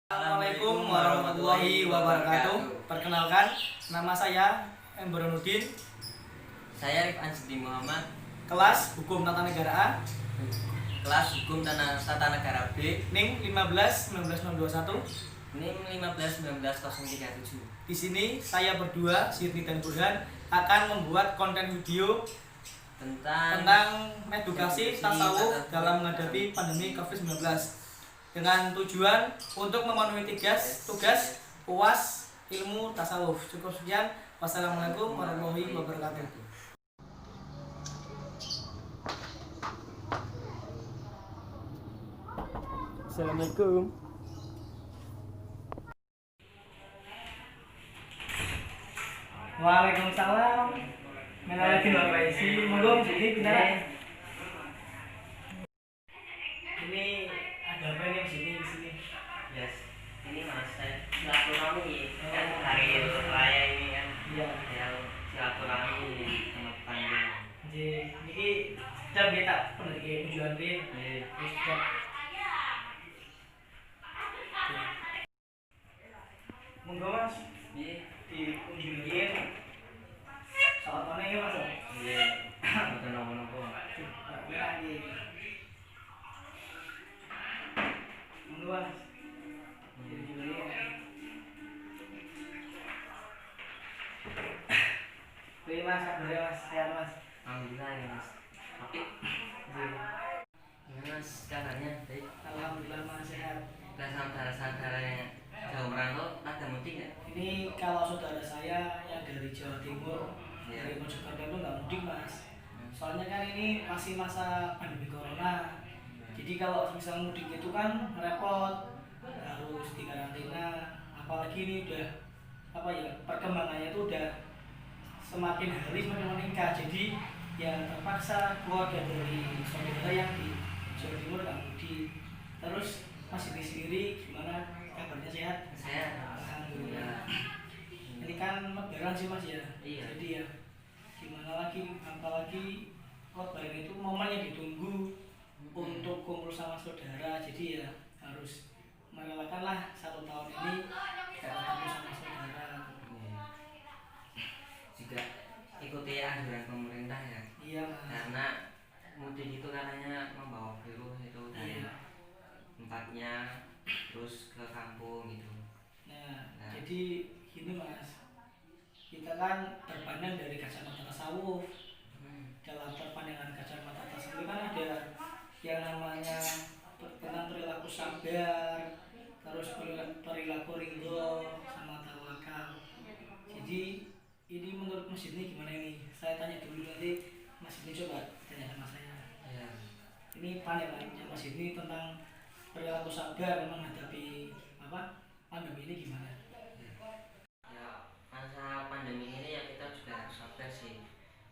Assalamualaikum warahmatullahi wabarakatuh. Perkenalkan, nama saya Embronuddin. Saya Rifan Sidi Muhammad. Kelas Hukum Tata Negara A. Kelas Hukum Tata Negara B. NIM 15 19021. NIM 15 19 037. Di sini saya berdua, Sirni dan Burhan, akan membuat konten video tentang edukasi tasawuf dalam menghadapi pandemi COVID-19 dengan tujuan untuk memenuhi tugas UAS ilmu tasawuf. Cukup sekian. Wassalamualaikum warahmatullahi wabarakatuh. Assalamualaikum. Waalaikumsalam. Menalakin Bapak Isi, monggo jadi bicara. Ini ada apa nih di sini? Yes. Ini Mas, saya silaturahmi kan hari raya ini kan. Iya. Yang silaturahmi sama tetangga. Jadi kita beta pergi tujuan dia. Terus kita monggo Mas. Iya. Diunjungin. Saat mana ya Mas? Iya. Betul nopo-nopo. Lagi. Monggo Mas. Oke Mas, kabar Mas, sehat Mas. Alhamdulillah ya Mas. Oke. Gimana Mas kabarnya? Baik. Alhamdulillah Mas sehat. Dan saudara-saudara yang jauh merantau ada mudik nggak? Ini kalau saudara saya yang dari Jawa Timur, dari Mojokerto itu nggak mudik Mas. Soalnya kan ini masih masa pandemi corona. Jadi kalau misalnya mudik itu kan repot, harus dikarantina. Apalagi ini udah perkembangannya itu udah semakin hari semakin meningkat. Jadi yang terpaksa keluarga dari saudara yang di Jawa Timur nggak mudik. Terus Mas ini sendiri gimana kabarnya, sehat? Saya Alhamdulillah. Ini kan lebaran sih Mas ya. Iya. Jadi ya gimana lagi, apalagi lebaran itu momen yang ditunggu untuk kumpul sama saudara. Jadi ya harus merelakan lah 1 tahun ini tidak ketemu sama saudara. Juga ikuti anjuran pemerintah ya. Iya Mas. Karena mudik itu katanya membawa virus itu dari tempatnya terus ke kampung gitu. Nah, jadi gini Mas, kita kan terpandang dari kacamata tasawuf. Dalam pandangan kacamata tasawuf kan ada yang namanya tentang perilaku sabar, terus perilaku ridho sama tawakal. Jadi ini menurut Mas ini gimana ini? Saya tanya dulu, nanti Mas ini coba tanya sama saya. Ya. Ini pandangannya Mas ini tentang perilaku sabar menghadapi pandemi ini gimana? Ya, masa pandemi ini ya kita juga harus sabar sih.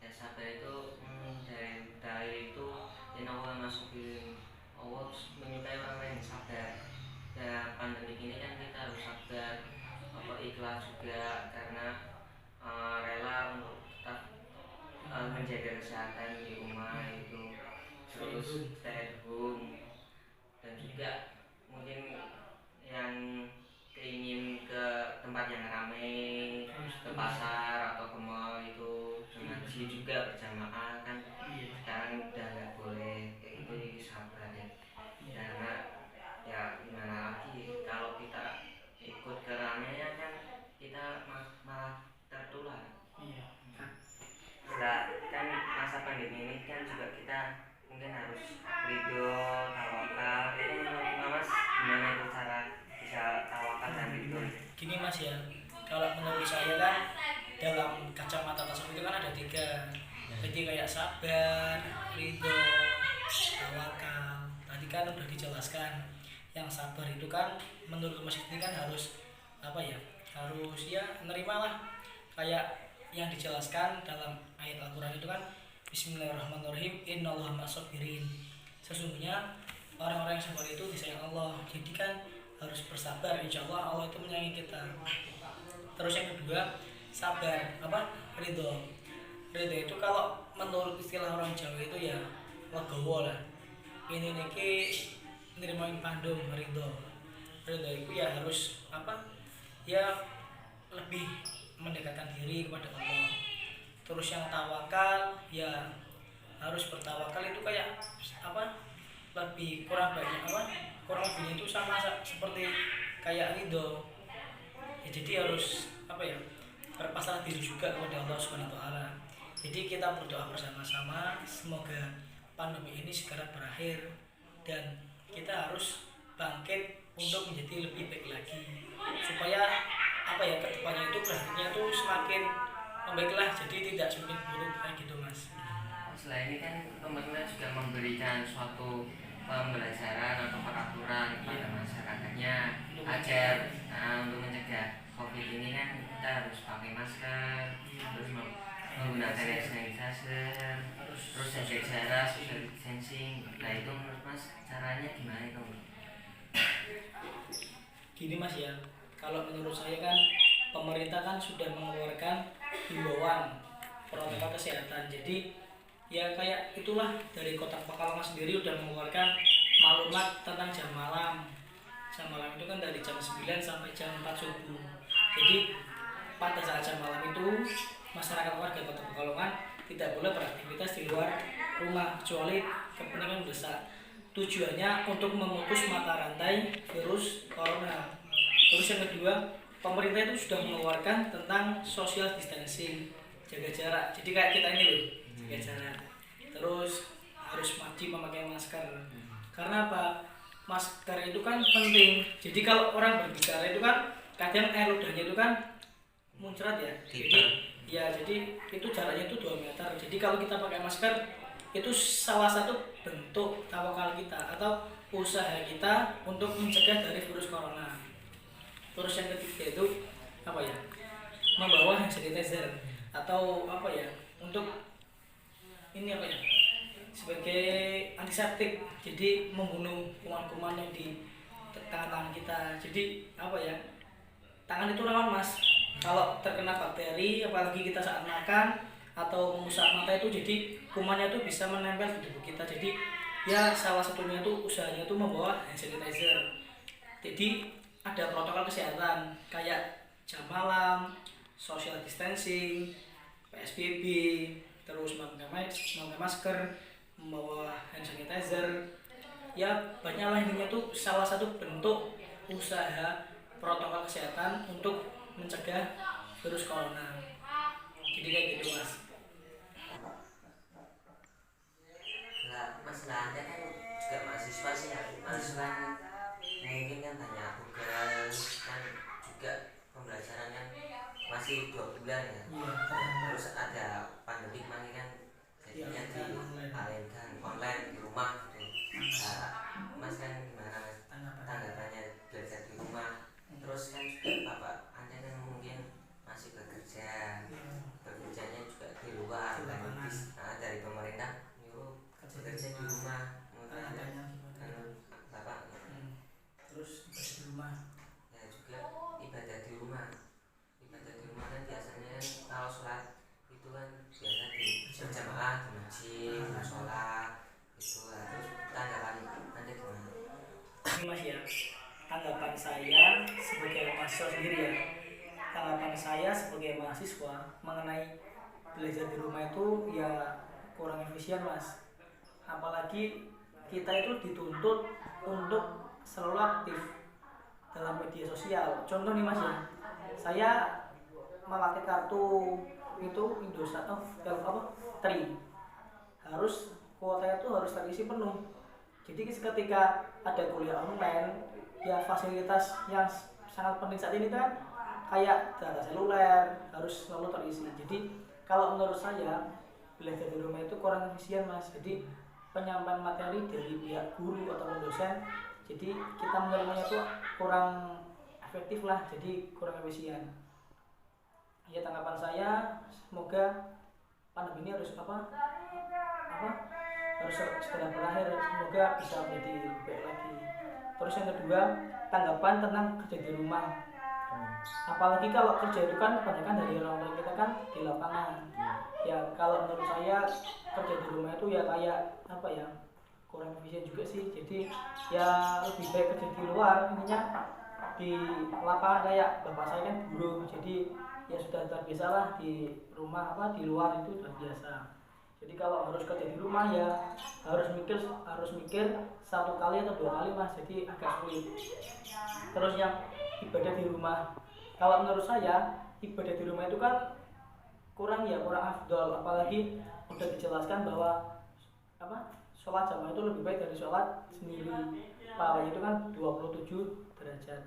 Ya sabar itu dari itu yang Allah masukin, Allah menyukai orang yang sabar. Ya pandemi ini kan kita harus sabar, ikhlas juga karena rela untuk tetap menjaga kesehatan di rumah itu, terus stay at home, dan juga mungkin yang keingin ke tempat yang ramai, ke pasar atau ke mall itu ngaji juga berjamaah kan sekarang udah nggak boleh kayak gitu. Jadi sabar ya, karena ya gimana lagi kalau kita ikut keramaian kan kita malah tertular. Nah, kan masa pandemi ini kan juga kita mungkin harus ridho, tawakal. Itu menurut Mas gimana itu cara bisa tawakal dan ridho? Gini Mas ya, kalau menurut saya kan dalam kacamata tasawuf itu kan ada 3. Jadi kayak sabar, ridho, tawakal. Tadi kan udah dijelaskan. Yang sabar itu kan menurut Mas ini kan harus harus nerimalah kayak yang dijelaskan dalam ayat Al-Quran itu kan Bismillahirrahmanirrahim, innallaha ma'as-sabirin. Sesungguhnya orang-orang yang sabar itu disayang Allah. Jadi kan harus bersabar, insya Allah Allah itu menyayangi kita. Terus yang kedua, sabar ridho. Ridho itu kalau menurut istilah orang Jawa itu ya legowo lah. Ini niki nerimain pandum ridho. ridho itu ya harus apa ya lebih mendekatkan diri kepada Allah. Terus yang tawakal ya harus bertawakal itu kayak apa lebih kurang banyak apa kurang lebihnya itu seperti kayak ridho ya, jadi harus apa ya berpasrah diri juga kepada Allah Subhanahu wa taala. Jadi kita berdoa bersama-sama semoga pandemi ini segera berakhir dan kita harus bangkit untuk menjadi lebih baik lagi supaya apa ya kedepannya itu grafiknya tuh semakin membaiklah, jadi tidak semakin buruk kayak gitu mas. Setelah ini kan pemerintah juga memberikan suatu pembelajaran atau peraturan kepada masyarakatnya agar untuk mencegah COVID ini kan kita harus pakai masker, terus menggunakan hand sanitizer, terus jaga jarak, social distancing. Nah itu menurut mas caranya gimana itu? Gini mas ya, kalau menurut saya kan pemerintah kan sudah mengeluarkan himbauan protokol kesehatan. Jadi ya kayak itulah dari Kota Pekalongan sendiri udah mengeluarkan maklumat tentang jam malam. Jam malam itu kan dari jam 9 sampai jam 4 subuh. Jadi pada saat jam malam itu masyarakat warga Kota Pekalongan tidak boleh beraktivitas di luar rumah kecuali kepentingan mendesak. Tujuannya untuk memutus mata rantai virus corona. Terus yang kedua, pemerintah itu sudah mengeluarkan tentang social distancing, jaga jarak. Jadi kayak kita ini loh, jaga jarak. Terus harus wajib memakai masker. Karena apa? Masker itu kan penting. Jadi kalau orang berbicara itu kan kadang air ludahnya itu kan muncrat ya. Jadi itu jaraknya itu 2 meter. Jadi kalau kita pakai masker itu salah satu bentuk tawakal kita atau usaha kita untuk mencegah dari virus corona. Terus yang ketiga itu apa ya? Membawa hand sanitizer atau apa ya? Untuk ini apa ya? Sebagai antiseptik. Jadi membunuh kuman-kuman yang di tangan kita. Jadi apa ya? Tangan itu rawan mas. Kalau terkena bakteri, apalagi kita saat makan atau mengusap mata itu, jadi kumannya itu bisa menempel di tubuh kita. Jadi ya salah satunya itu usahanya itu membawa hand sanitizer. Jadi ada protokol kesehatan kayak jam malam, social distancing, PSBB, terus memakai masker, membawa hand sanitizer. Ya banyaklah intinya tuh salah satu bentuk usaha protokol kesehatan untuk mencegah virus corona. Jadi kayak gitu mas. Nah, mas lah anda kan juga mahasiswa sih ya, mahasiswa mungkin kan banyak tugas kan juga pembelajaran kan masih 2 bulan ya. Terus ada pandemi kemarin kan jadinya dialihkan online di rumah gitu. Nah, mas kan gimana mas tanggapannya belajar di rumah? Terus kan juga bapak anda kan mungkin masih bekerjanya juga di luar kan dari pemerintah nyuruh bekerja di rumah bapak Terus di rumah ya juga ibadah di rumah kan biasanya kan kalau sholat itu kan biasa di berjamaah di masjid di sholat itu lah. Terus tanggapan anda gimana? ini mas ya, tanggapan saya sebagai mahasiswa sendiri ya, tanggapan saya sebagai mahasiswa mengenai belajar di rumah itu ya kurang efisien mas. Apalagi kita itu dituntut untuk selalu aktif dalam media sosial. Contoh nih mas ya, saya memakai kartu itu Indosat Tri, harus kuotanya tuh harus terisi penuh. Jadi ketika ada kuliah online, ya fasilitas yang sangat penting saat ini kan kayak data seluler harus selalu terisi. Jadi kalau menurut saya belajar di rumah itu kurang efisien mas. Jadi penyampaian materi dari pihak guru atau dosen, jadi kita menerimanya itu kurang efektif lah, jadi kurang efisien. Ya tanggapan saya semoga pandemi ini harus harus segera berakhir, semoga bisa menjadi lebih baik lagi. Terus yang kedua, tanggapan tentang kerja di rumah. Apalagi kalau kerja itu kan kebanyakan dari orang tua kita kan di lapangan. Ya kalau menurut saya kerja di rumah itu ya kayak apa ya, kurang efisien juga sih. Jadi ya lebih baik kerja di luar, intinya di lapangan. Kayak bapak saya kan buruh, jadi ya sudah terbiasa lah di rumah, di luar itu sudah biasa. Jadi kalau harus kerja di rumah ya harus mikir satu kali atau dua kali mas, jadi agak sulit. Terus yang ibadah di rumah, kalau menurut saya ibadah di rumah itu kan kurang afdol, apalagi udah dijelaskan bahwa sholat jamaah itu lebih baik dari sholat sendiri. Pahalanya itu kan 27 derajat.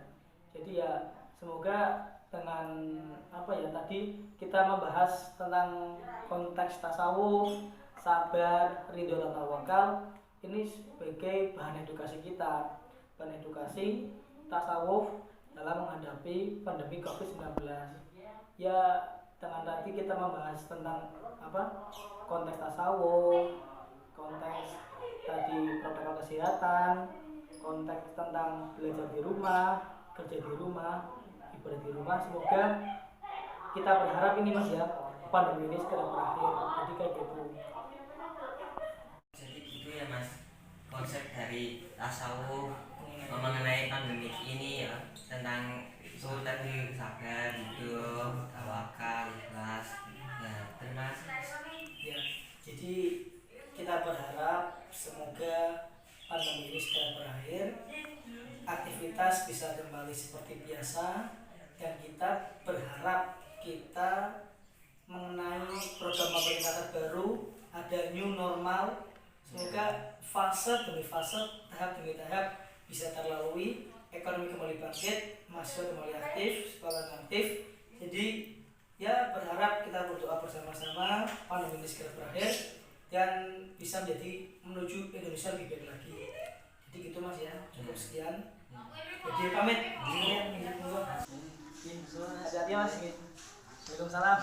Jadi ya semoga dengan tadi kita membahas tentang konteks tasawuf, sabar, ridho dan tawakal, ini sebagai bahan edukasi kita, bahan edukasi tasawuf dalam menghadapi pandemi COVID-19. Ya dengan tadi kita membahas tentang konteks tasawuf, konteks tadi protokol kesehatan, konteks tentang belajar di rumah, kerja di rumah, ibadah di rumah. Semoga kita berharap ini mas ya, pandemi ini segera berakhir. Jadi kayak gitu. Jadi itu ya mas, konsep dari tasawuf mengenai pandemi ini ya, tentang itu tadi sabar, hidup, tawakal, ikhlas. Ya, terima kasih. Ya, jadi kita berharap semoga pandemi ini segera berakhir, aktivitas bisa kembali seperti biasa, dan kita berharap kita mengenai program pemerintah terbaru, ada new normal. Semoga fase demi fase, tahap demi tahap bisa terlalui, ekonomi kembali bangkit, mahasiswa kembali aktif, sekolah aktif. Jadi ya berharap kita berdoa bersama-sama pandemi ini segera berakhir dan bisa menuju Indonesia lebih baik lagi. Jadi gitu mas ya, cukup sekian. Jadi pamit. Hati-hati mas. Waalaikumsalam.